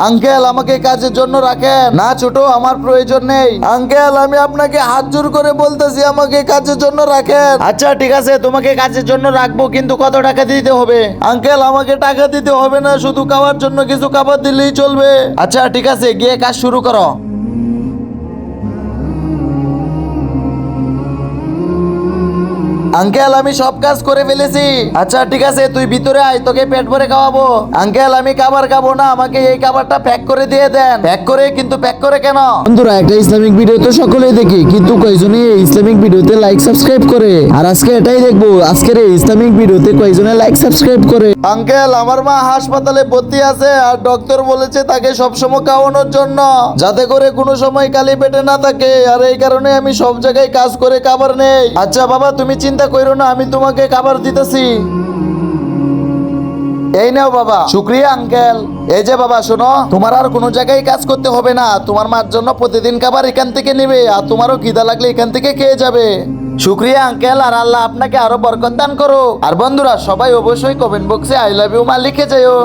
Uncle আমাকে কাজের জন্য রাখেন না। ছোট, আমার প্রয়োজন নেই। আঙ্কেল আমি আপনাকে হাত জোর করে বলতেছি আমাকে কাজের জন্য রাখেন। আচ্ছা ঠিক আছে, তোমাকে কাজের জন্য রাখবো, কিন্তু কত টাকা দিতে হবে? আঙ্কেল আমাকে টাকা দিতে হবে না, শুধু খাওয়ার জন্য কিছু খাবার দিলেই চলবে। আচ্ছা ঠিক আছে, গিয়ে কাজ শুরু করো। আঙ্কেল আমি সব কাজ করে ফেলেছি। আচ্ছা ঠিক আছে, তুই ভিতরে আয়, তোকে পেট ভরে খাওয়াবো। আঙ্কেল আমি খাবার খাবো না, আমাকে এই খাবারটা প্যাক করে দিয়ে দেন। প্যাক করে? কিন্তু প্যাক করে কেন? বন্ধুরা, একটা ইসলামিক ভিডিও তো সকলেই দেখি, কিন্তু কয়জনই এই ইসলামিক ভিডিওতে লাইক সাবস্ক্রাইব করে? আর আজকে এটাই দেখবো, আজকের এই ইসলামিক ভিডিওতে কয়জনে লাইক সাবস্ক্রাইব করে। আঙ্কেল আমার মা হাসপাতালে ভর্তি আছে, আর ডক্টর বলেছে তাকে সবসময় খাওয়ানোর জন্য, যাতে করে কোনো সময় খালি পেটে না থাকে। আর এই কারণে আমি সব জায়গায় কাজ করে খাবার নেই। আচ্ছা বাবা, তুমি চিন্তা কইরো না, আমি তোমাকে খাবার দিতেছি। এই নাও বাবা। শুক্রিয়া আঙ্কেল। এই যে বাবা শোনো, তোমার আর কোনো জায়গায় কাজ করতে হবে না। তোমার মার জন্য প্রতিদিন খাবার এখান থেকে নেবে, আর তোমারও খিদা লাগলে এখান থেকে খেয়ে যাবে। শুক্রিয়া আঙ্কেল, আর আল্লাহ আপনাকে আরো বরকত দান করো। আর বন্ধুরা সবাই অবশ্যই কমেন্ট বক্সে আই লাভ ইউ মা লিখে যাও।